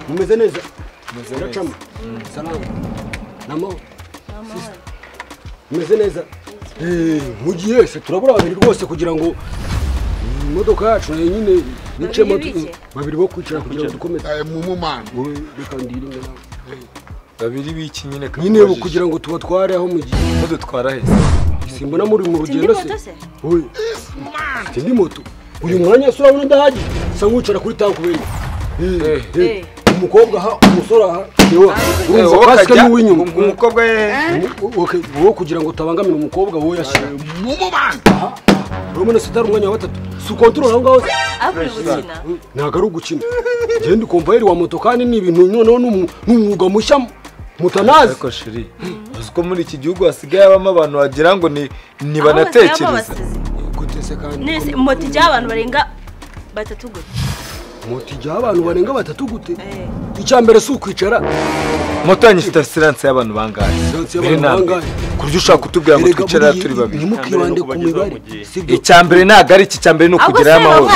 mumeze neza uracamo salama namo mumeze neza mugiye se turabura babiri rwose kugira ngo imodoka yacu nyine nicemo babiri bo kwicara kugira ngo dukomeze mumumana reka ndiringe nawe babiri biki nyine kugira ngo tubatware aho mugiye dutwara he simbona muri mu rugendo se oye ndi moto uyu mwanya sura ubona ndahagije sa nwicara kuri tank kubera umukobwa ha umusora ha urumva kaske ni winyuma umukobwa wowe kugira ngo tabangamira umukobwa wowe yashira mumumana urumene sitari umwanya wa 3 su control aho ngaho akuri gukina ntago ari ugukina genda ukomvayeri wa moto kandi ni ibintu noneho n'umwuga mushya mutanazi ariko shiri uziko muri iki gihugu hasigaye abamo abantu wagira ngo ni banatekereza gutese kandi nese moto y'abantu barenga 3 gute moto y'abantu barenga 3 gute icyambere su kwicara moto yanyifite silence y'abantu bangaye kuryo ushaka kutubwira ngo twicara turi babiri nimukibande ku mibare icyambere nagari iki cyambere no kugira amahoro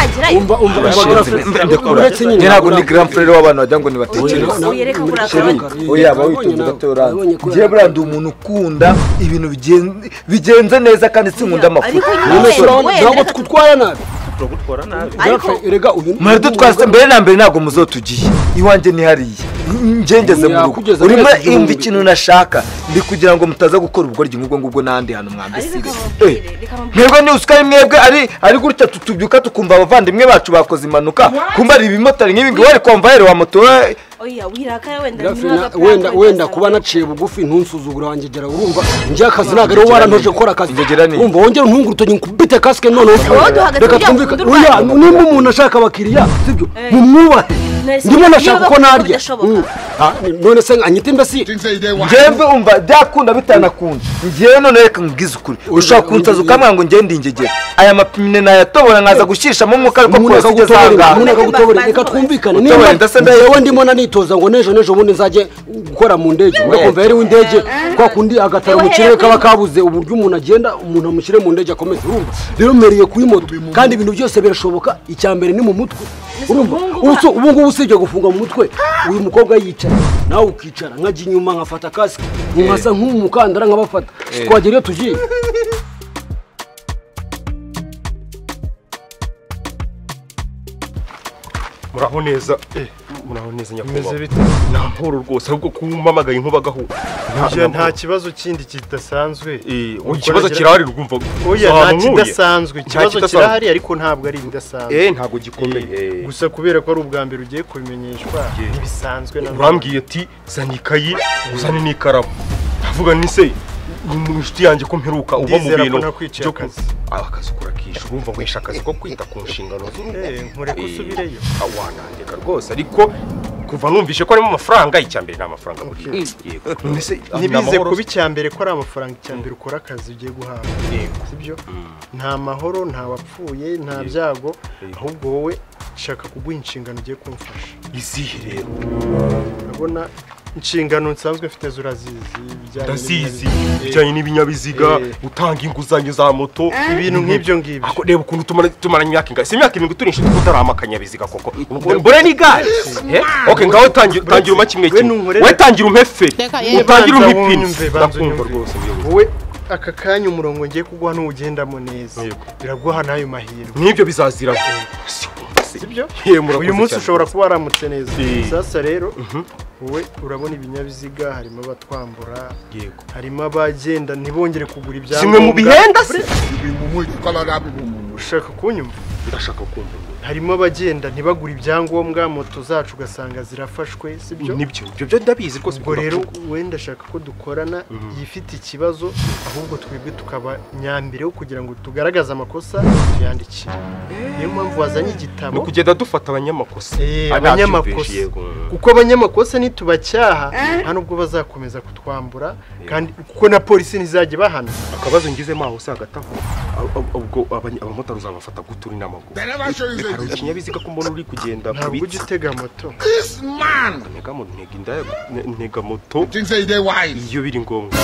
uretse nyine ntabwo ni grand frère w'abantu wagira ngo ni batekereza uyereka kurakabona oya bawitonda gatora ngiye burandi umuntu ukunda ibintu bigenze neza kandi sinkunda amafuta ntabwo tukutwara nabi turagutwara nabi erega uyu marado twase mbere na mbere ntabwo muzotugiye iwanje ni hariya ngengeze mu rugo urimo imva ikintu nashaka ndi kugira ngo mutaza gukora ubugoryi nk'ubwo ngubwo n'andi hantu mwambisire mwebwe ni usuka mwebwe ari gutya tutubyuka tukumva abavandimwe bacu bakoze impanuka kumba ari ibimotari nk'ibingi wari konvayeri wa moto oya wirakara wenda kuba naciye bugufi ntunsuzugura wanjye gera urumva njye akazi nagare warantoje gukora akazi urumva wongera ntungurutanye nkubite kaske none reka twumvika oya nimba umuntu ashaka abakiriya sibyo mumwubahe ndimo nashaka ko narya none se anyite mbesi njembe umva byakunda bitanakunda ngiye none reka ngize ukuri ushaka kunsaza ukamwa ngo ngende ingegera aya mapine nayatobora nkaza gushishamo umwuka ariko kose ugezanga reka twumvikane niba yewe ndimo nanitoza ngo nejo bundi nzaje gukora mu ndege ugakumva yari w'indege kwa kundi agatara mu kirere kaba kabuze uburyo umuntu agenda umuntu amushyire mu ndege akomeze urumva rero meriye kuri moto kandi ibintu byose birashoboka icyambere ni mu mutwe urumva ubu ngubu usibye gufunga mu mutwe uyu mukobwa yicara nawe ukicara nkajya inyuma nkafata kasike nkasa nk'umukandara nkabafata twagera iyo tugiye muraho neza nyakubahwa nta mporo rwose ahubwo kumpamagaye nkubagaho nta kibazo kindi kidasanzwe ikibazo kirahari rwumva oya nta kidasanzwe ikibazo kirahari ariko ntabwo ari ibidasanzwe ntabwo gikomeye gusa kubera ko ari ubwa mbere ugiye kubimenyeshwa ntibisanzwe urambwiye ati zana ikayi uzane n'ikaramu ndavuga ni se inshuti yanjye ko mperuka uva mu bintu byo akazi kurakisha urumva wesha akazi ko kwita ku nshingano nkureka usubireyo wanandika rwose ariko kuva numvishe ko arimo amafaranga icyambere nta mafaranga nibize kuba icyambere ko ari amafaranga icyambere ukora akazi ugiye guhabwa sibyo nta mahoro nta wapfuye nta byago ahubwo wowe shaka kuguha inshingano ugiye kumfasha izihe rero urabona inshingano nsanzwe mfite ndazizi bijyanye n'ibinyabiziga utanga inguzanyo za moto ibintu nk'ibyo ngibyo reba ukuntu tumaranye imyaka ingahe si imyaka 7 turi inshuti kutarama akanyabiziga koko mbone ni gare okay ngaho tangira uma kimwe we tangira umpeferi utangira umpipine ndakumva rwose wowe aka kanya umurongo ngiye kugwa n'ugendamo neza biraguha nayo mahirwe n'ibyo bizazira sibyo uyu munsi ushobora kuba waramutse neza sasa rero wowe urabona ibinyabiziga harimo abatwambura harimo abagenda ntibongere kugura ibyangombwa kimwe mu bihenda se ushaka kunyumva ndashaka kumva harimo abagenda ntibagura ibyangombwa moto zacu ugasanga zirafashwe sibyo nibyo ndabizi rwose ubwo rero wenda ashaka ko dukorana yifite ikibazo ahubwo twebwe tukaba nyambere kugira ngo tugaragaze amakosa tuyandikire niyo mpamvu wazanye igitabo no kugenda dufata abanyamakosa kuko abanyamakosa nitubacyaha nta nubwo bazakomeza kutwambura kandi kuko na polisi ntizajye bahana akabazo ngizemo aho se hagataho ubwo abamotari uzabafata guturi n'amaguru hari ikinyabiziga ko mbona uri kugenda ntabwo ujya utega moto ntega moto iyo biri ngombwa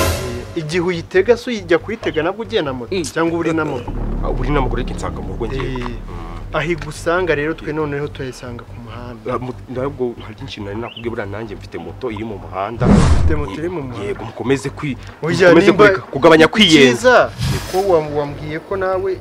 igihe uyitega se uyijya kuyitega nabwo ugiye na moto cyangwa uri n'amaguru reka insanga mu rugo ngiye aho igusanga rero twe noneho tuyisanga ku muhanda muhanda ntabwo hari byinshi nari nakubwiye buriya nanjye mfite moto iri mu muhanda ufite moto iri mu muhanda yego mukomeze nimba kugabanya kwiyenza ko wambwiye ko nawe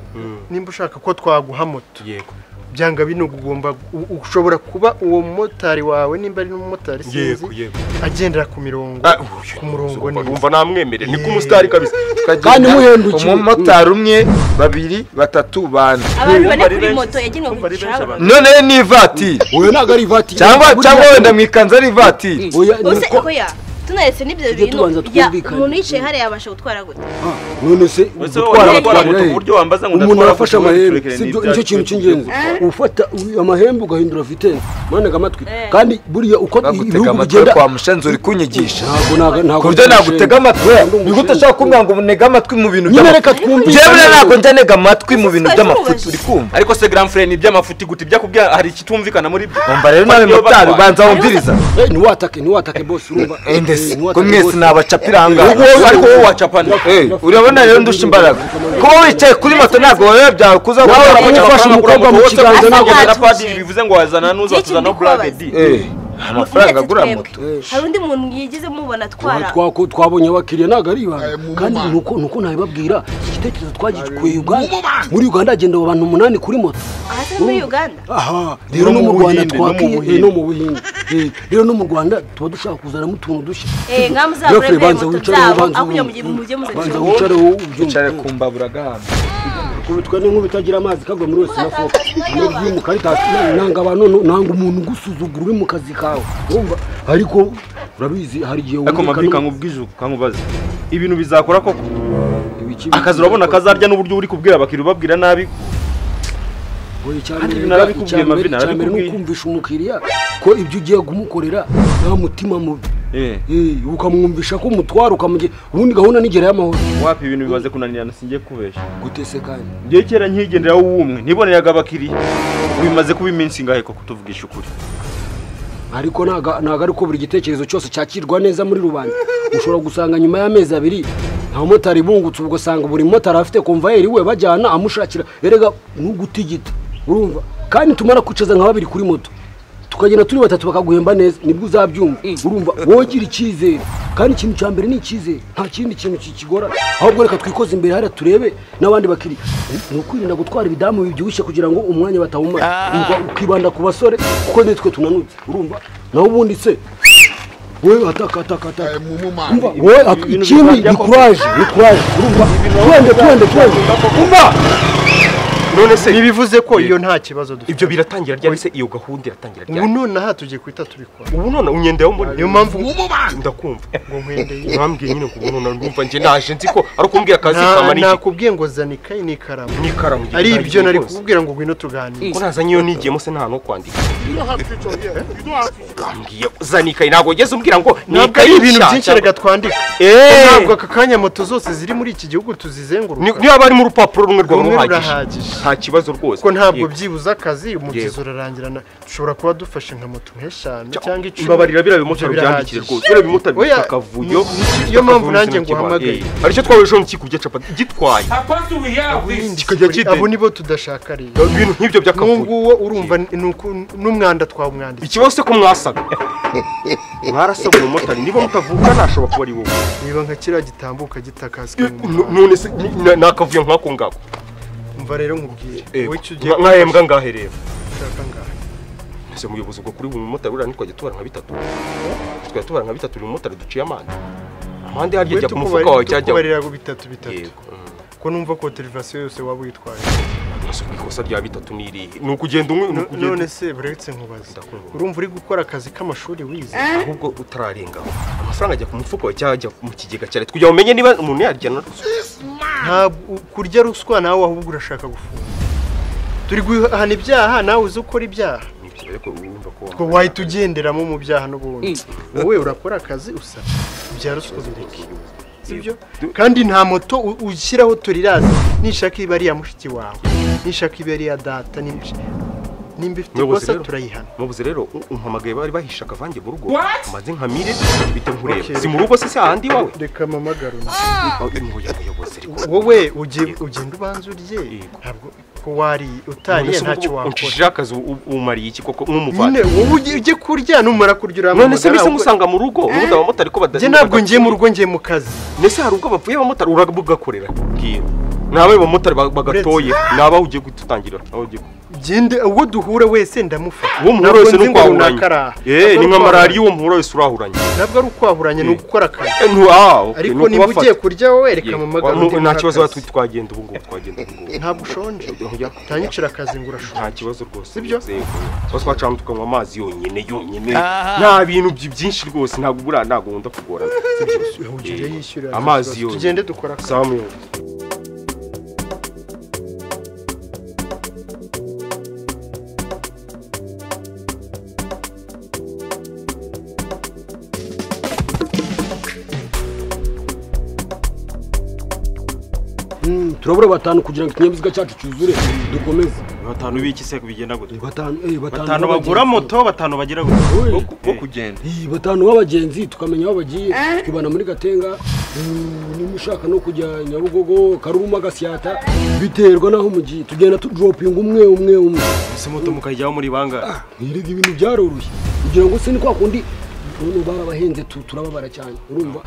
nimba ushaka ko twaguha moto yego byanga bino ugomba ushobora kuba uwo motari wawe nimba ari n'umumotari sinzi agendera ku murongo neza umva namwemerera ni kumusitari kabisa kandi muhendukiye umumotari umwe 2 3 4 abantu bane kuri moto yagenwe kwicara none ni ivatiri oya naga ari ivatiri cyangwa wenda mwikanza ari ivatiri oya niko ya tunaretse n'ibyo bintu umuntu yicaye hariya yabasha gutwara gute none se gutwara moto uburyo wambaza ngo umuntu arafasha amahembe sibyo nicyo kintu cy'ingenzi ufata amahembe ugahindura vitesse manega amatwi kandi buriya uko ibihugu bigenda kwa mushanzo uri kunyigisha ntago kuryo nagutega amatwi nigute ushaka kumbwira ngo unega amatwi mu bintu by'amafuti jewe nako ndanega amatwi mu bintu by'amafuti uri kumva ariko se grand frère ni by'amafuti gute byakubwira hari ikitumvikana muri umva rero nawe motari ubanza wumviriza niwatake boss urumva ko mwese nabacapiranga ariko wowe wacapana urabona rero ndusha imbaraga kuba wicaye kuri moto ntabwo wowe byakuza gufasha umukobwa mu kiganza ntabwo na padiri bivuze ngo wazana nuza tuzana bragedi amafaranga agura moto hari undi muntu yigeze mubona twara twabonye abakiriya ntabwo ari ibanga kandi nuko nabibabwira igitekerezo twagikuye Uganda muri Uganda agenda abantu 8 kuri moto ahase muri Uganda aha rero no mu Rwanda twakiye no mu Buhinde rero no mu Rwanda tuba dushaka kuzana mu tuntu dushya nkamuzabure banza wicare akunya mujye banza wicare kumbabura gahamba kubitwa nk'ubitagira amazi kagwa muri wese nafo muri mu karita nanga abantu nanga umuntu gusuzugura uri mu kazi kawe urumva ariko urabizi hari gihe ariko mabika nkubwije kankubaza ibintu bizakora koko akazi urabona kazarya n'uburyo uri kubwira abakiriya ubabwira nabi cyane kumvisha umukiriya ko ibyo ugiye kumukorera nta mutima mubi ukamwumvisha ko umutwara ukamugira ubundi gahunda nigera y'amahoro wapi ibintu bimaze kunanirana singiye kubesha gutese kandi ngiye kera nkigendera w'umwe niboneraga abakiriya bimaze kuba iminsi ngahe ko kutuvugisha ukuri ariko naga ariko buri gitekerezo cyose cyakirwa neza muri rubanda ushobora gusanga nyuma y'amezi 2 nta motari bungutse ubwo sanga buri motari afite konvayeri we bajyana amushakira erega nugutigita urumva kandi tumara kwicaza nka 2 kuri moto tukagenda turi 3 bakaguhemba neza nibwo uzabyumva urumva wogira icyizere kandi ikintu cya mbere ni icyizere nta kindi kintu kikigora ahubwo reka twikoze imbere hara turebe n'abandi bakiri nukwirinda gutwara ibidamu bibyibushye kugira ngo umwanya batawumara ukibanda ku basore kuko nitwe tunanutse urumva naho ubundi se wewe ataka umva wewe ikindi ni courage urumva twende umva none se nibivuze ko iyo nta kibazo dufite ibyo biratangira ryari se iyo gahunda iratangira ryari ubu none aha tugiye kwita tubikora ubu none unyendeho muri niyo mpamvu ndakumva ngo nkwendeye mwambwiye nyine ngo none ndumva nje naje nzi ko ari kumbwira akazi kama niki nakubwiye ngo zana ikayi n'ikaramu ari ibyo nari kukubwira ngo ngwino tuganire ko nazanye iyo nigiyemo se nta no kwandika mbwiye zana ikayi ntabwo ugeze umbwira ngo ni ikayi ibintu byinshi rega twandika ntabwo aka kanya moto zose ziri muri iki gihugu tuzizenguruka niba bari mu rupapuro rumwe rw'uruhagije nta kibazo rwose ko ntabwo byibuza akazi umugizi urarangirana dushobora kuba dufashe nka moto nk'eshanu cyangwa 10 mbabarira bira bimotari byandikire rwose bira bimotari bakavuyo iyo mpamvu nanjye ngo hamagaye aricyo twaweje mu kikujya capati gitwaye kikajya kide abo nibo tudashaka rero ibintu nk'ibyo byakavuyo nguwo urumva n'umwanda twawumwandika ikibazo ko mwasaga mwarasaga umumotari niba mutavuka nashobora kuba ari wowe niba nka kiriya gitambuka gitakaswe none se nakavuyo nkako ngako umva rero nkubwiye wowe icyo ugiye nkahembwa ngahe rero ushaka ngahe ese muyobozi ubwo kuri buri mumotari urana twajya tubara nka 3 twajya tubara nka 3 buri mumotari duciye amande harya jya ku mufuka wawe cyajya kubarira ngo 3 ko numva ko televisiyo yose waba uyitwaye ikosa rya 3 niri nuko ugenda none se buretse nkubaza urumva uri gukora akazi k'amashuri wize ahubwo utararengaho amafaranga ajya ku mufuka wawe cyajya mu kigega cyane kugira umenye niba umuntu yarya na nta kurya ruswa nawe ahubwo urashaka gufunga turi guhana ibyaha nawe uzi ukora ibyaha ko wahita ugenderamo mu byaha n'ubundi wowe urakora akazi usa ibya ruswa bireke sibyo kandi nta moto ushyiraho torirazi nishaka iba ari ya mushiki wawe nishaka iba ari ya data nimba ifite ikosa turayihana. Mubuze rero umpamagaye bari bahisha akavange mu rugo maze nkamire bite nkureba si mu rugo se ahandi wawe reka mamagaro umuyobozi wowe ugenda ubanza urye ntabwo ko wari utariye ntacyo wakora unshije akazi umariye iki koko nk'umuvandi wowe ujye kurya numara kurya uramagara none se bise musanga mu rugo n'ubundi abamotari ko badanje ntabwo ngiye mu rugo ngiye mu kazi nese hari ubwo bapfuye abamotari urabugakorera bwira nawe bamotari bagatoye naba ugiye gututangira aho ugiye gende uwo duhura wese ndamufata uwo muhura wese no kwahuranye ni nka malariya uwo muhura wese urahuranye ntabwo ari ukwahuranye no gukora akazi ariko niba ugiye kurya wowe reka mamagara nta kibazo watwite twagenda ubu ngubu ntabwo ushonje utanyicira akazi ngo urashonje nta kibazo rwose sibyo twose twacana tukanywa amazi yonyine nta bintu byinshi rwose ntabwo buriya ntabwo nkunda kugorana yishyura amazi yonyine tugende dukora sawa muyobozi turabura batanu kugira ngo ikinyabiziga cyacu cyuzure dukomeze. Batanu biki se kubigenda gute? Batanu bagura moto, batanu bagira gute bo kugenda. Batanu b'abagenzi tukamenya aho bagiye twibana muri Gatenga nimushaka no kujya Nyabugogo Karuma Gasyata biterwa naho mugiye tugenda tudropinga umwe ese moto mukajyaho muri banga nirega ibintu byaroroshye kugira ngo se ni kwa kundi umuntu barabahenze turababara cyane urumva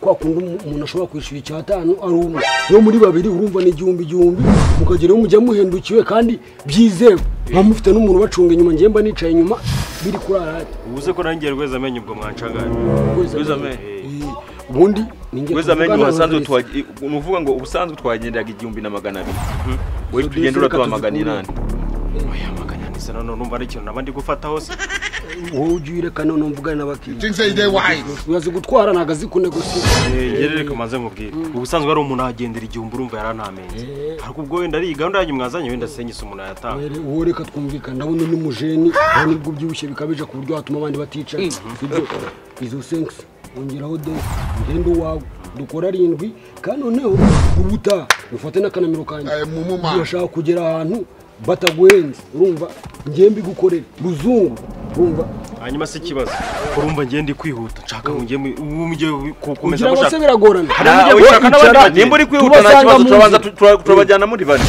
kwa kundi umuntu ashobora kwishura icyatanu ari umwe no muri babiri urumva ni igihumbi mukagera mujya muhendukiwe kandi byizewe nka mufite n'umuntu bacunga inyuma ngiye mba nicaye inyuma biri kurara ubuze ko nangiye rweza amenye ubwo mwancagaye rweza amenye ubundi rweza amenye wasanzwe nuvuga ngo ubusanzwe twagendaga 1200 we tugendura tubamaganira oya magana nisa none numva ari ikintu nabandi gufata hose wowe ujire kana no mvugana n'abakiriya uyazi gutwara nagazi kunegosia yerere kamaze nkubwira ubusanzwe ari umuntu agendera igihumbi urumva yaranamenye ariko ubwo wenda ari gahunda yanyu mwazanye wenda senyise umuntu yatanga wowe reka twumvikana ndabona ni mujeni kandi ubwo byushye bikabije ku buryo hatuma abandi batica ibyo izo senks ongeraho de ndendo wawe dukora 7 kandi noneho ubuta ufate n'akanamiro kanje urashaka kugera ahantu bataguhenze urumva ngiye mbigukorera ruzungu urumva hanyuma se kibazo urumva ngiye ndi kwihuta nshaka ngo ngiye gukomeza gushaka kugira biragorana nimba uri kwihuta nta kibazo turabajyana muri bane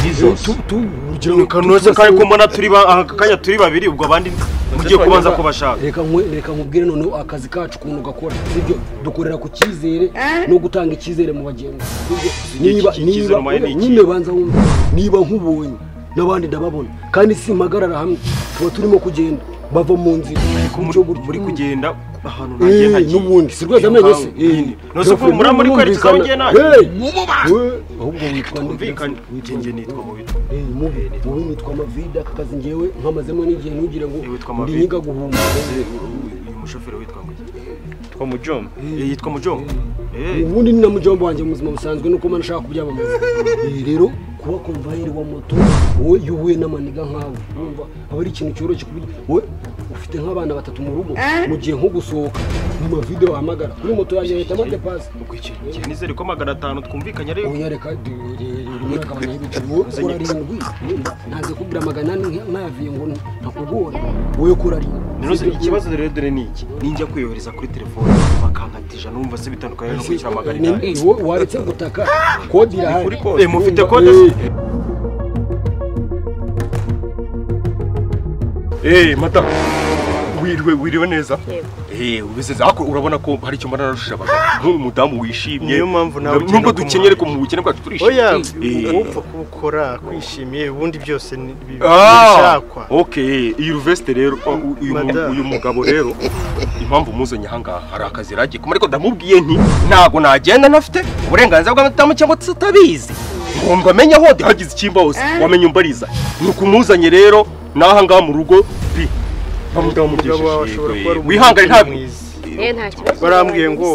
ugira kanose kari ko mbona turi akanya turi babiri ubwo abandi mugiye kubanza kubashaka reka nkubwire none akazi kacu kuntu gakora sibyo dukorera ku cyizere no gutanga icyizere mu bagenzi niba nyine banza wumva niba nkubonye n'abandi ndababona kandi simpagarara hamwe tuba turimo kugenda bava mu nzira muri kugenda ahantu nagiye nagiye n'ubundi si rwose amenye se nose ko muri kwerekeza aho ngiye naje ahubwo witwa ndumvikanye ngiye nitwa mu bito wowe nitwa Mavida akazi ngewe nkamazemo n'igihe ntugire ngo ndi nyiga guhumba uyu mushoferi witwa ngo twa Mujomba yitwa Mujomba ubundi ni na Mujomba wanjye mu buzima busanzwe nuko man nashaka kubyamamaza rero kuba konvayeri wa moto wowe yuhuye n'amaniga nkawe urumva aba ari ikintu cyoroshye kubi wowe ufite nk'abana 3 mu rugo mu gihe nko gusohoka mu video wahamagara kuri moto yaje hita mode pass ubwo ikintu nizere ko 500 twumvikanye ari uyareka rimwe kabanya y'ibiciro kora 7 naze kubira 800 ntayaviye ngo ntakugora wowe kora 7 nose ikibazo rero dore niki ninjya kwiyohereza kuri telefone bakankatija numva se bitandukanye no kwishyura magana waretse gutaka kode irahari mufite kode mata wiriwe neza ubiseze ako urabona ko hari icyo mbana narushije abagabo nk'umudamu wishimye niyo mpamvu nawe nubwo dukenyere ko mu bukene bwacu turishimye oya upfa gukora kwishimiye ubundi byose bishakwa okay iyi veste rero uyu mugabo rero impamvu muzanye ahangaha hari akazi ragiye kuma ariko ndamubwiye nti ntago nagenda nafite uburenganzira bw'amatamu cyangwa tutabizi ngomba amenya aho hagize ikimba hose wamenye umbariza nukumuzanye rero naha ngaha mu rugo bi wihangane ntabwo barambwiye ngo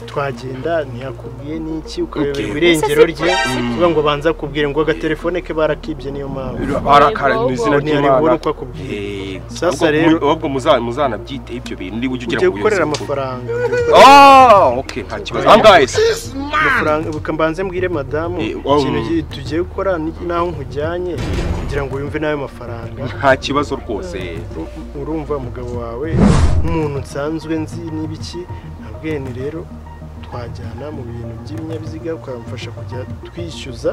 twagenda ntiyakubwiye n'iki ukayobera irengero rye kuvuga ngo banza kubwire ngo agatelefone ke barakibye niyo mpamvu barakara n'izina ry'Imana uko akubwiye sasa rero ahubwo muzana byite ibyo bintu ndi ugira ngo gukorera amafaranga okay nta kibazo angaye amafaranga bukambanze mbwire madamu ikintu tugiye gukora naho nkujyanye kugira ngo yumve nayo mafaranga nta kibazo rwose urumva umugabo wawe nk'umuntu nsanzwe nzi n'ibiki nabwene rero twajyana mu bintu by'ibinyabiziga ukamufasha kujya twishyuza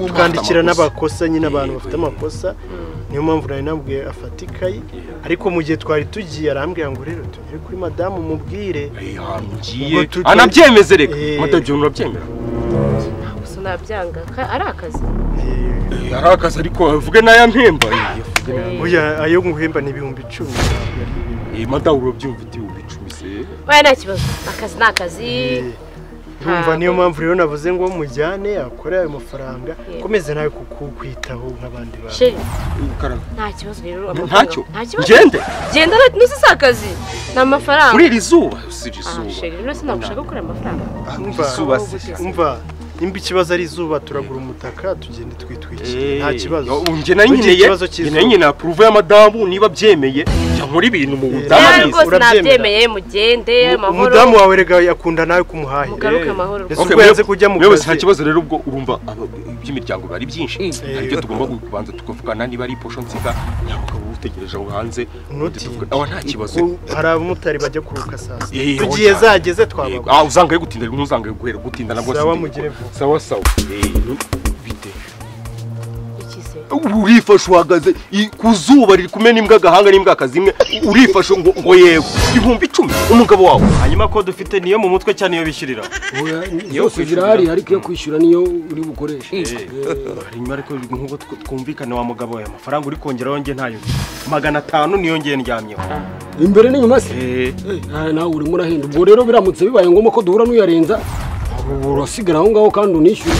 tukandikira n'abakosa nyine abantu bafite amakosa niyo mpamvu nari nabwiye afata ikayi ariko mu gihe twari tugiye arambwira ngo rero tugere kuri madamu mubwire anabyemeze reka madamu urabyemera gusa nabyanga ari akazi ari akazi ariko avuge n'aya mpemba oya ayo nguhemba ni 10,000 madamu urabyumva iti 10,000 se oya nta kibazo akazi ni akazi Numva niyo mpamvu rero navuze ngo mujyane akore ayo mafaranga komeze nawe kukwitaho nk'abandi bantu. Sheri. Nta kibazo rero ntacyo. Gende. Genda nusi sakazi. Na mafaranga. Kuri iri zuba, siri zuba. Sheri, rero sinagushaka gukora amafaranga. Umva nimba ikibazo ari izuba turagura umutaka tugende twitwikire nta kibazo. Unje nari nyine na approve ya madamu niba byemeye muri ibintu mu budamu urabyemeye mugende amahoro. Umudamu wawe rega yakunda nawe kumuhaye. Mugaruke amahoro. Ukweze kujya mu kazi. Nta kibazo rero ubwo urumva iby'imiryango bari byinshi. Aribyo tugomba kubanza tukavugana niba ari portion nsiga nyaruka utegereje aho hanze. Nta kibazo. Hari abamotari bajya kuruka sasa. Tugiye zageze twabagwa. Uzangaye gutinda ntuzangaye guhera gutinda nabwo. Sawa sawa. Bite. Urifashe uhagaze ku zuba riri kumena imbwa gahanga n'imbwa kazimwe urifashe ngo yego 10,000 umugabo wawe hanyuma ko dufite niyo mu mutwe cyane iyo bishyurira niyo kwishyura hari ariko yo kwishyura niyo uri bukoreshe hanyuma ariko nk'uko twumvikane wa mugabo wawe amafaranga uri kongeraho nge ntayo 500 niyo ngiye ndyamyeho imbere n'inyuma se nawe uri murahinda ubwo rero biramutse bibaye ngombwa ko duhura n'uyarenza urasigara aho ngaho kandi unishyura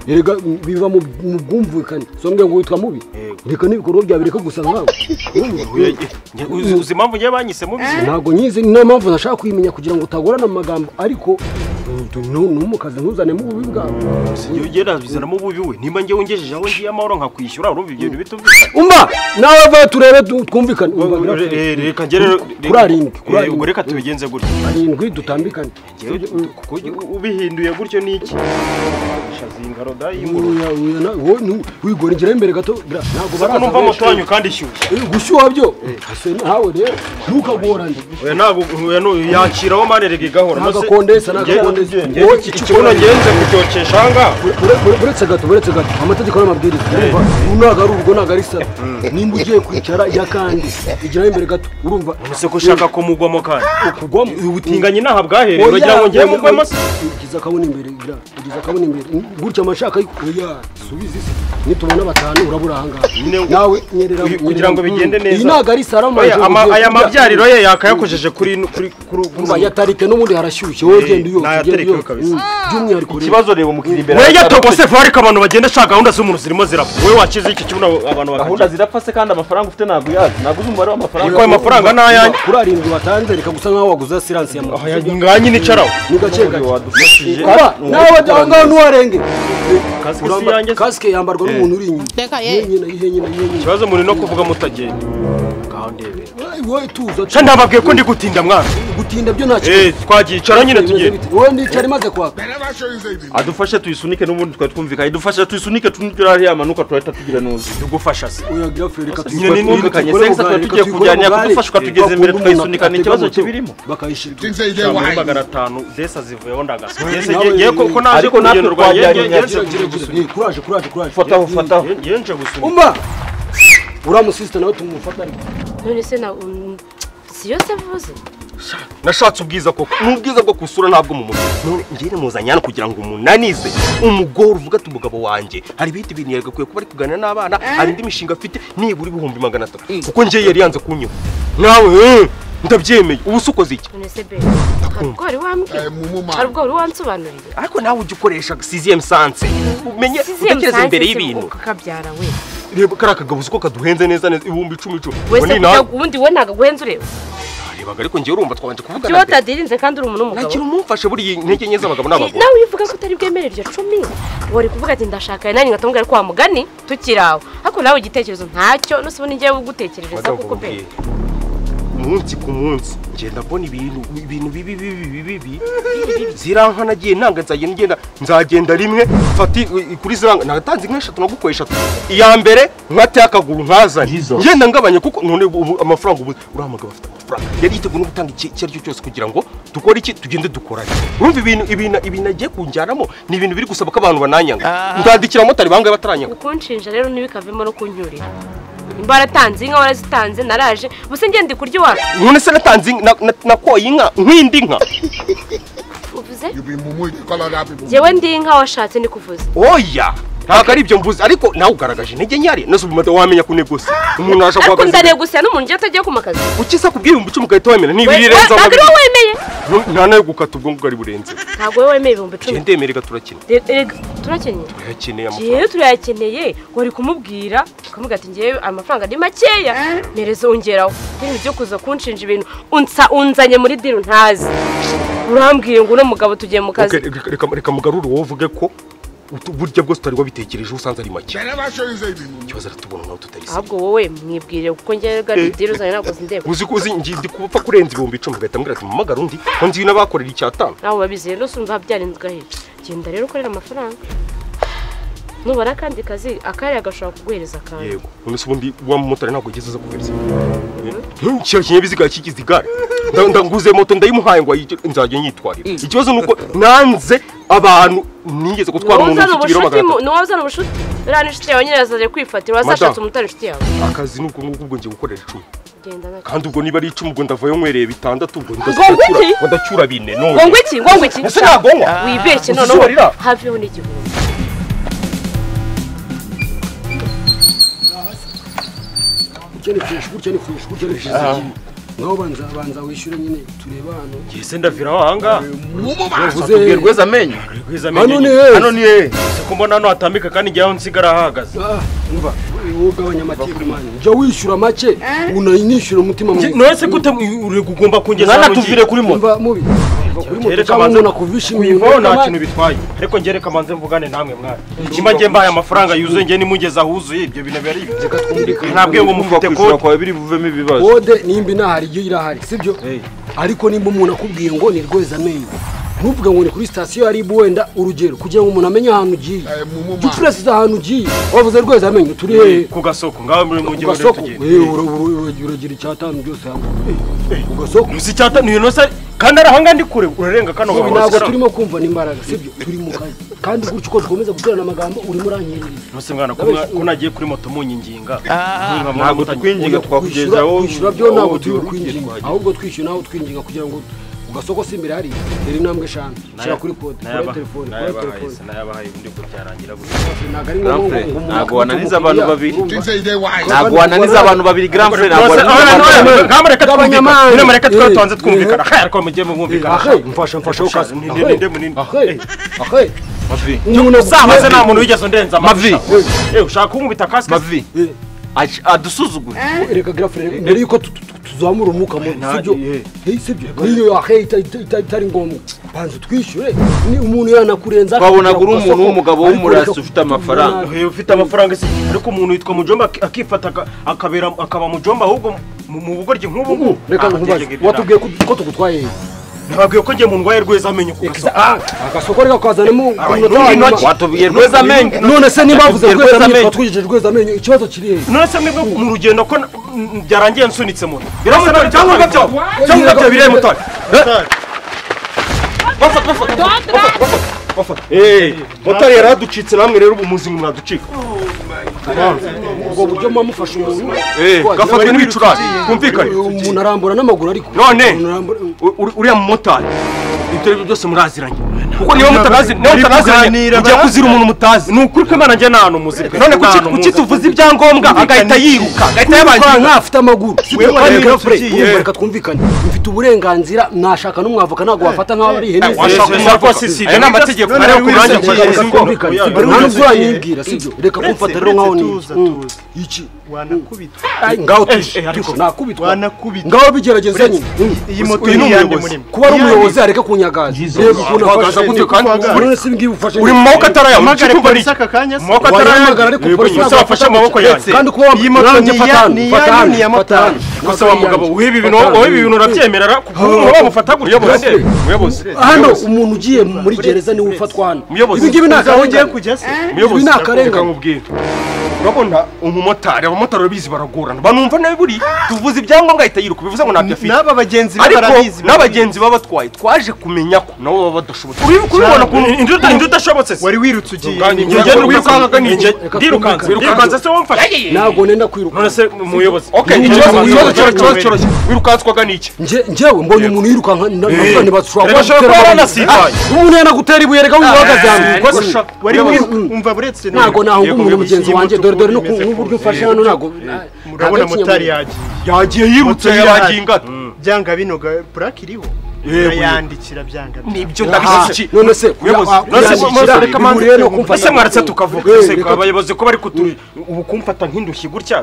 erega biva mu bwumvikane sombwe ngo witwa mubi reka n'ibikorwa bya bireka gusa nkawe uzi impamvu ngiye banyise mubi ntabwo nyizi niyo mpamvu nashaka kuyimenya kugira ngo utagorana amagambo ariko numukaze ntuzane mu bubi bwawe iyo ugera bizana mu bubi we nimba ngiye ungejeje aho ngiye amahoro nkakwishyura urumva ibyo bintu bitumvikana umva nawe va turebe twumvikane reka ngere kuri ubwo reka tubigenze gutyo arindwi dutambikane ubihinduye gutyo niki shazingaro wigora imbere gato ntabwo baraza numva moto wanyu kandi ishyushye gushyuha byo nawe rero ntukagorane oya ntabwo yakiraho manerege gahora nagakondesa ikibuno ngenze kucyokesha hanga buretse gato amategeko n'amabwiriza ntabwo ari urugo ntabwo ari sara nimba ugiye kwicara ya kandi igiraho imbere gato urumva ese ko ushaka ko mugwamo kandi kugwamo ubutinganye naha bwahereye bagira ngo ngiye mugwamo ugize akabona imbere gutya amashaka oya subiza isi nitubona batanu urabura ahangaha nawe nyerera kugira ngo bigende neza iyi ntabwo ari sarama aya mabyariro ye yakayakojeje kuri ya tarike n'ubundi harashyushye wowe genda iyo by'umwihariko ikibazo reba umukiriya imbere we yatogose farika abantu bagenda shaka gahunda z'umuntu zirimo zirapfa wowe wakize iki kibuno abantu bakajya gahunda zirapfa se kandi amafaranga ufite ntabwo yazi ntabwo uzi umubare w'amafaranga ko ayo mafaranga n'ayanjye kuri arindwi batanze reka gusa nkaho waguze silence ya moto nganye nicaraho ni gake nawe wajyanga n'uwarenge kasike yambarwa n'umuntu uri inyuma ikibazo muri no kuvuga mutagenda gahondebe wowe tuza cha ndababwiye ko ndi gutinda mwana gutinda byo ntacyo twagiye icara nyine tugende wowe ndicara imaze kwaka adufashe tuyisunike n'ubundi twari twumvikanye dufashe tuyisunike tunyura hariya amanuka turahita tugira nuzi tugufasha se uyagira fereka twumvikanye sensa twari tugiye kujyana kudufasha ukatugeza imbere tukayisunika ni ikibazo kibirimo bakayishira 500 desa zivuyeho ndagasa ngiye ko naje ku rugendo rwanjye kuraje fataho yenje gusunika umba uramusista nawe tumufata ariko none se na siyo se vuze nashatse ubwiza koko n'ubwiza bwo kusura ntabwo mu mutwe ngire muzanyana kugira ngo umunanize umugore uvuga ati umugabo wanjye hari ibiti bintu yagakwiye kuba ari kuganira n'abana hari indi mishinga afite nibura 300 kuko ngiye yari yanze kunyiho nawe ndabyemeye ubusukoze iki none se be ubwo wari wambwiye ubwo wari wansobanuriye ariko nawe ujye ukoresha 6e sense umenye utekereza imbere y'ibintu kabyara we reba karakagabuza uko kaduhenze neza 10,000 wese ubundi we ntago guhenze ureba rebaga ariko ngiye urumva twabanje kuvugana cyo utadirinze kandi uri umuntu w'umugabo nakira umumfashe buri intege nyeza abagabo n'abagore nawe uvuga ko utari bwemere iryo 10 wari kuvuga ati ndashaka nanjye ngatamubwira ko wamugani tukiraho ariko nawe igitekerezo ntacyo nose ubundi ngiye gutekerereza kuko be umunsi ku munsi ngenda mbona ibintu bibi ziranka nagiye nanga nzagenda rimwe fati kuri ziranga natanze inka 3 nagukoye 3 iya mbere nkateye akaguru nkazanye ngenda ngabanye kuko none amafaranga ubu urahamaga bafite amafaranga yari yiteguye gutanga iki aricyo cyose kugira ngo dukore iki tugende dukorane urumva ibintu agiye kunjyanamo ni ibintu biri gusaba ko abantu bananyanga ndandikira motari bangaye bataranyanga ukunshinja rero nibikavemo no kunyurira imbara tanzi inka warazitanze naraje buse ngende kurya iwawe none se natanze nakoye inka nk'indi nka uvuze jewe ndi inka washatse ni kuvuza oya ntabwo ari ibyo mvuze ariko nawe ugaragaje intege nyari nase ubumata wamenya kunegose umuntu arasha kwa ndanegose n'umuntu je atagiye kumakaza ukisa kubwira ibihumbi 10 ugahita wemera ni ibirenza ntabwo ari wemeye nta nayo gukata ubwo ngari burenze ntabwo wemeye ibihumbi 10 ndemerega turakina turakeneye amafaranga turayakeneye wari kumubwira ukamuga ati ngiye amafaranga ni makeya nereze ongeraho ibintu byo kuza kunshinja ibintu unzanye muri diru ntazi urambwiye ngo no mugabo tugiye mu kazi reka mugarure wowe uvuge ko burya bwose utari wabitekereje usanze ari make ikibazo aratubona nawe tutayise ahubwo wowe mwibwire kuko ngerega diru zanye nako zindeba uzi ndi kupfa kurenza ibihumbi 10 ugahita mbwira ati mumagara undi ko nzi n'abakorera icyatanu nawe babiziye no sumva byarinzwe he genda rero ukorera amafaranga nubara kandi kazi akari agashobora kuguhereza kandi yego none se ubundi wa motari ntabwo ugeze za kuguhereza kinyabiziga kigize igare ndanguze moto ndayimuhaye ngo nzajye nyitwarira ikibazo nuko nanze abantu nigeze gutwara umuntu ufite ibiro magana n'uwazana ubushuti rani inshuti yawe nyine yazaje kwifatira wasashatse umutari inshuti yawe akazi nuko ubwo ngiye gukorera 10 genda naka kandi ubwo niba ari 10 ubwo ndavayo nkwereye 6 ubwo ndacyura 4 none ngo iki ese nagomwa wibeshye none haveho n'igihumbi Gutya ni fresh naho banza wishyura nyine tureba hano yese ndavira wahanga Tubwire rweza amenyo hano ni he ko mbona hano atambika kandi njyaho nsigara ahagaze umva ugabanya amateka mani njya wishyura make unayinishyura umutima mwiza none se gute ugomba kungeza nana tuvire kuri moto mubi kuri moto cyangwa umuntu akuvisha ibintu nta kintu bitwaye ariko ngereka manze mvugane namwe mwana ikimba ngiye mbaye amafaranga yuzuye ngiye nimugeza ahuzuye ibyo bintu bari ntabwo ngo mufite kode kwa biri buvemo ibibazo kode nimbi nahari iyo irahari sibyo ariko nimba umuntu akubwiye ngo ni rweza amenyo ntuvuga ngo ni kuri station ari wenda urugero kugira ngo umuntu amenye ahantu ugiye tuturese ahantu ugiye wavuze rweza amenyo turi ku gasoko ngaho muri mu gihe uragira icyatanu byose hamwe ku gasoko uzi cyatanu iyo nose kandi arahanga ndi kure urarenga kano ntabwo turimo kumva n'imbaraga sibyo turi mu kazi kandi gutyo uko dukomeza guterana amagambo urimo uranyerera nose mwana ko nagiye kuri moto munyinginga ntabwo tukwinginga twakugezaho kwishyura byo ntabwo turi kwinginga ahubwo twishyura naho twinginga kugira ngo ugasoko simbere hari iri ntambwe 5 shira kuri kode kuri telefone nayabahaye undi ko byarangira gutya ntabwo wananiza abantu babiri ntabwo wananiza abantu babiri grand frère ntabwo reka twatanze twumvikana ariko mugiye mwumvikana mfasha ukaza ndende munini mavi umuntu usabaze nta muntu wigeze ndenza mavi ushaka kumubita kasike mavi adusuzugura reka grand frère mbere yuko tuzamura umuka mu sibyo sibyo niyo ahita itari ngombwa banze twishyure ni umuntu yanakurenza twabona kuri umuntu w'umugabo w'umurasi ufite amafaranga ufite amafaranga se ariko umuntu yitwa mujomba akifata akaba mujomba ahubwo mu bugoryi nk'ubu reka nkubaze watubwiye ko tugutwaye ntabwo ko ngiye mu ndwaye rweza amenyo ku gasoko agasoko reka kwazanemo watubwiye rweza amenyo none se niba bavuze rweza amenyo twigejeje rweza amenyo ikibazo kiri he none se mwebwe mu rugendo ko byarangiye nsunitse mu biramutse cyangwa gabyo bireye mutari motari yaraducitse namwe rero ubu muzi mwaducika ubwo buryo mwamufasha umuntu gafatwe n'ibicurane kumvikane umuntu arambura n'amaguru ariko none uriya mumotari ibyo byose muraziranye kuko niyo mutaziranye ujya kuzira umuntu mutazi ni ukuri ko imana njye nta hantu muzirika none kuki tuvuze ibyangombwa agahita yiruka agahita yabangira nk'afite amaguru reka twumvikane mfite uburenganzira nashaka n'umwavoka ntabwo wafata nk'aho ari ihene aya ni amategeko ariko kurangira twumvikane nta n'ubwo uranyibwira sibyo reka kumfata rero nk'aho ni iki wanakubitwa ngaho nakubitwa ngaho bigerageza nyine iyi moto ni iyande murimo kuba ari umuyobozi areka kunyagaza reba ukuntu afashe gutyo kandi urone se ngiye ufashe uri mu maboko ataraya amagare polisi aka kanya mu maboko ataraya ariko polisi afashe amaboko yanjye kandi kuba iyi moto ni iya motari ariko se wa mugabo uhiba ibintu urabyemerera kuko bamufata gutya muyobozi hano umuntu ugiye muri gereza niwe ufatwa hano ibi ngibi nakarenga kujya se ibi nakarenga nkubwira urabona umumotari abamotari babizi baragorana banumva nawe buri tuvuze ibyangombwa ahita yiruka bivuze ngo ntabyo afite n'aba bagenzi barabizi n'abagenzi baba batwaye twaje kumenya ko nabo baba badashobotse uri kubibona ko indu udashobotse wari wirutse ugiye ngende wirukanka ndirukanka se wamfashe ntabwo nenda kwiruka none se muyobozi okay ikibazo cyoroshye wirukanswaga niki njyewe mbonye umuntu yirukanka ntabwo ntibashobora umuntu yana gutera ibuye rega wihagaze hano wari umva buretse ntabwo nahunga umuntu mugenzi wanjye dore n'uburyo ufashe hano ntabwo murabona motari yagiye yirutse yagiye ingata byanga binoga purake iriho yandikira byanga nibyo ndabishiki none se reka manze no kumfasha mwaratse tukavuga se abayobozi ko bari kuturi ubu kumfata nk'indushyi gutya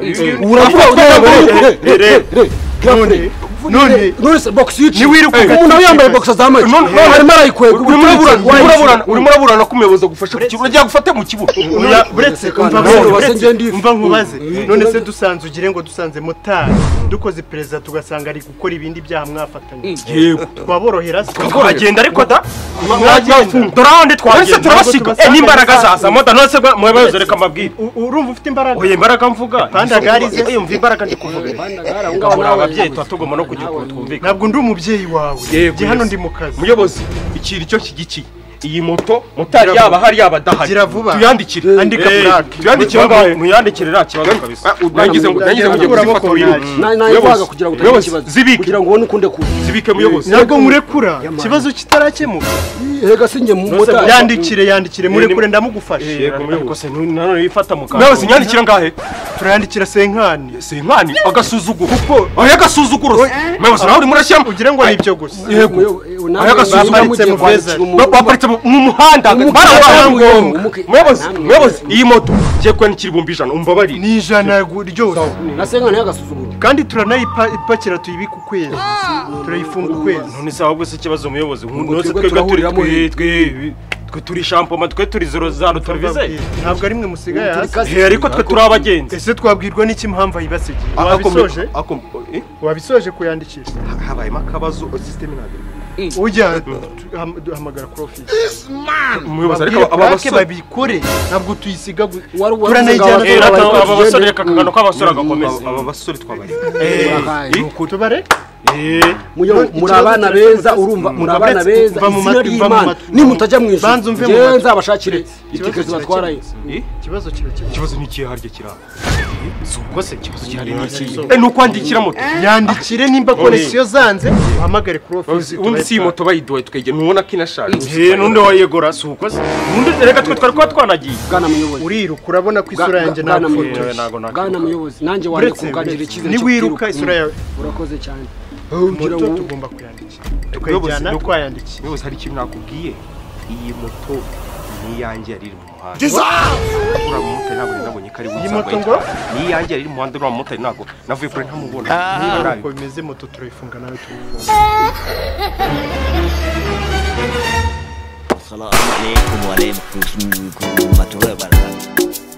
none se box yici umuntu yambaye box za match harimo arayikwega urimo uraburana ko umuyobozi agufasha ku kibuno ajya gufata mu kibuno buretse umva nkubaze none se dusanze ugire ngo dusanze motari dukoze perezida tugasanga ari gukora ibindi byaha mwafatanye yego twaborohera se twagenda ariko da dorande twagenda turabasiga n'imbaraga zaza moda none se mwabayobozi reka mabwire urumva ufite imbaraga oye imbaraga mvuga pandagarize yumva imbaraga ndi kuvuga pandagara ngaho ababyeyi twatugoma no kugira ngo twumvike ntabwo ndi umubyeyi wawe je hano ndi mu kazi muyobozi ikiri cyo kigikiye iyi motari yaba hari yaba adahari tuyandikire andika plaque tuyandikire ngahe muyandikire nta kibazo kabisa nagize ngo ngiye gufata wiru nayivaga kugira ngo utagira ikibazo kugira ngo ubone ukunde ku zibike muyobozi ntabwo murekura ikibazo kitarakemuka hega singe motari yandikire murekure ndamugufasha ariko se nanone yifata mu kanwa muyobozi nyandikira ngahe turayandikira senkani agasuzuguro kuko aho agasuzuguro muyobozi nawe uri murashyamo ugira ngo nibyo gusa yego aho agasuzuguro baparitse mu muhanda muyobozi iyi moto ngiye kwandikira ibihumbi 100 umbabarire ni 100 ryose na senkani yagasuzuguro kandi turanayipakira tuyibika ukwezi turayifunga ukwezi none se ahubwo se ikibazo umuyobozi nose twe turi shampoma twe turi zero za televiziyo ntabwo ari mwe musigaye hasi ariko twe turi abagenzi ese twabwirwa n'iki mpamvu ayibasigiye wabisoje kuyandikisha habayemo akabazo system ntabwo ujya duhamagara kuri office umuyobozi ariko aba basore babikore ntabwo tuyisiga turanayijyana aba basore reka kagano k'abasore agakomeza aba basore twabari tubare muri abana beza urumva muri abana beza izina ry'Imana nimutajya mu ijuru ngenza abashakire itike zibatwarayo ikibazo ni kihe harya kiraba suko se ikibazo cyari n'iki nukwandikira moto yandikire nimba connection zanze uhamagare kuri office unsi moto bayidoye twege nubona kinashaje nunde wayegora suko se nunde reka twe twari twanagiye bwana muyobozi uriruka urabona ko isura yanjye nago bwana muyobozi nanjye wari kuganira ikize ni wiruka isura yawe urakoze cyane moto tugomba kuyandikira tukayijyana twayandikiye muyobozi hari ikintu nakubwiye iyi moto ni yanjye yari mu muhanda ura mu moto ntabwo nabonye kari iyi moto ngo ni yanjye yari mu muhanda ura mu moto ntabwo navuye kure ntamubona niba uko bimeze moto turayifunga nawe tuyifunga Assalamu alaikum wa rahmatullahi wa barakatuh